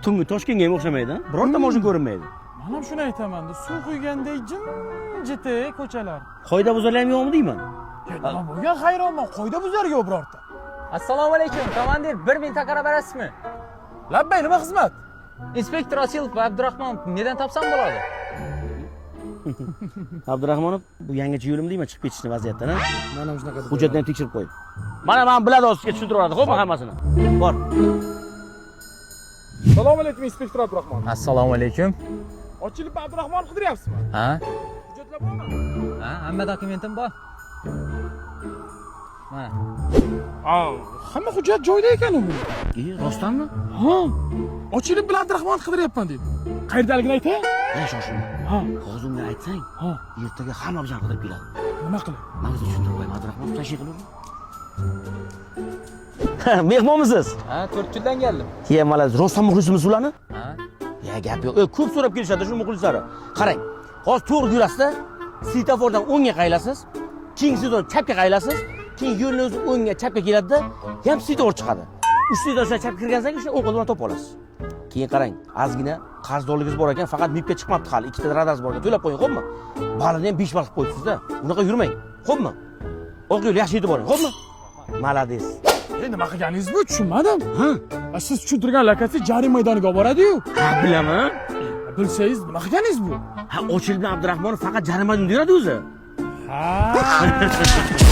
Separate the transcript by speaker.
Speaker 1: tungi Toshkentga ham o'xshamaydi. Birorta mashina ko'rinmaydi.
Speaker 2: Men ham shuni aytaman-da, suv quygandek jim-jiti ko'chalar.
Speaker 1: Qoidabuzarlar ham yo'qmi deyman.
Speaker 2: Nima bo'lgan hayronman, qoidabuzar yo'q birorta.
Speaker 3: Assalomu alaykum, komandir. 1 mintaqara berasizmi?
Speaker 2: Labbay, nima xizmat?
Speaker 3: Inspektor Asilov va Abdurahmonov nedan topsam bo'ladi?
Speaker 1: Abdurahmonov bu yangicha yo'lim deyman chiqib ketishni vaziyatdan, ha?
Speaker 2: Men ham shunaqa.
Speaker 1: Hujjatni ham tekshirib qo'y. Mana men biladi o'zizga tushuntirib beradi, xo'pmi hammasini? Bor.
Speaker 2: Assalomu alaykum, inspektor Abdurahmon.
Speaker 3: Assalomu alaykum.
Speaker 2: Ochilib Abdurahmonov qidiryapsizmi?
Speaker 3: Ha?
Speaker 2: Hujjatlar bormi?
Speaker 3: Ha, hamma dokumentim bor. Mana.
Speaker 2: Hamma hujjat joyida ekan u.
Speaker 1: Rostdanmi?
Speaker 2: Ha. Ochilib bilan Abdurahmon qidiryapman dedi. Qayerdaligini aytay?
Speaker 1: Shoshilma.
Speaker 2: Ha.
Speaker 1: Hozir unga aytsang,
Speaker 2: Ha.
Speaker 1: ertaga hamma bilan qidirib keladi.
Speaker 2: Nima qilay?
Speaker 1: Menga tushuntirib qo'y, Abdurahmonov tashlay qilaver. Mehmonmisiz?
Speaker 3: Ha, 4 kundan keldim.
Speaker 1: Ye, malaz, rostdan muxlisimiz ularni?
Speaker 3: Ha?
Speaker 1: Ya, gap yo'q. Ko'p so'rab kelishadi shu muxlislari. Qarang. Hozir to'g'ri yurasizda, svetofordan o'ngga qaylasiz, keyin sizdan chapga qaylasiz, keyin yo'lni o'zi o'ngga chapga keladi-da, ham svetofor chiqadi. Uch svetofordan chapga kirgansiz, o'sha o'ng qo'l bilan topib olasiz. Keyin qarang, ozgina qarzdorligingiz bor ekan, faqat MIPga chiqmabdi hali, ikkita radarsiz bor ekan, to'lab qo'ying, xo'pmi? Balini ham 5 bal qilib qo'yibsiz-da. Unaqa yurmang, xo'pmi? Oq yo'l yaxshi yetib boring, xo'pmi? Malades.
Speaker 2: Nima qilganingiz bu tushunmadim. Ha? Siz tushuntirgan lokatsiya jarima maydoniga olib boradi-yu.
Speaker 1: Ha, bilaman.
Speaker 2: Bilsangiz, nima qilganingiz bu?
Speaker 1: Ha, Ochilib Abdurahmonov faqat jarima maydonida yuradi o'zi.
Speaker 2: Ha.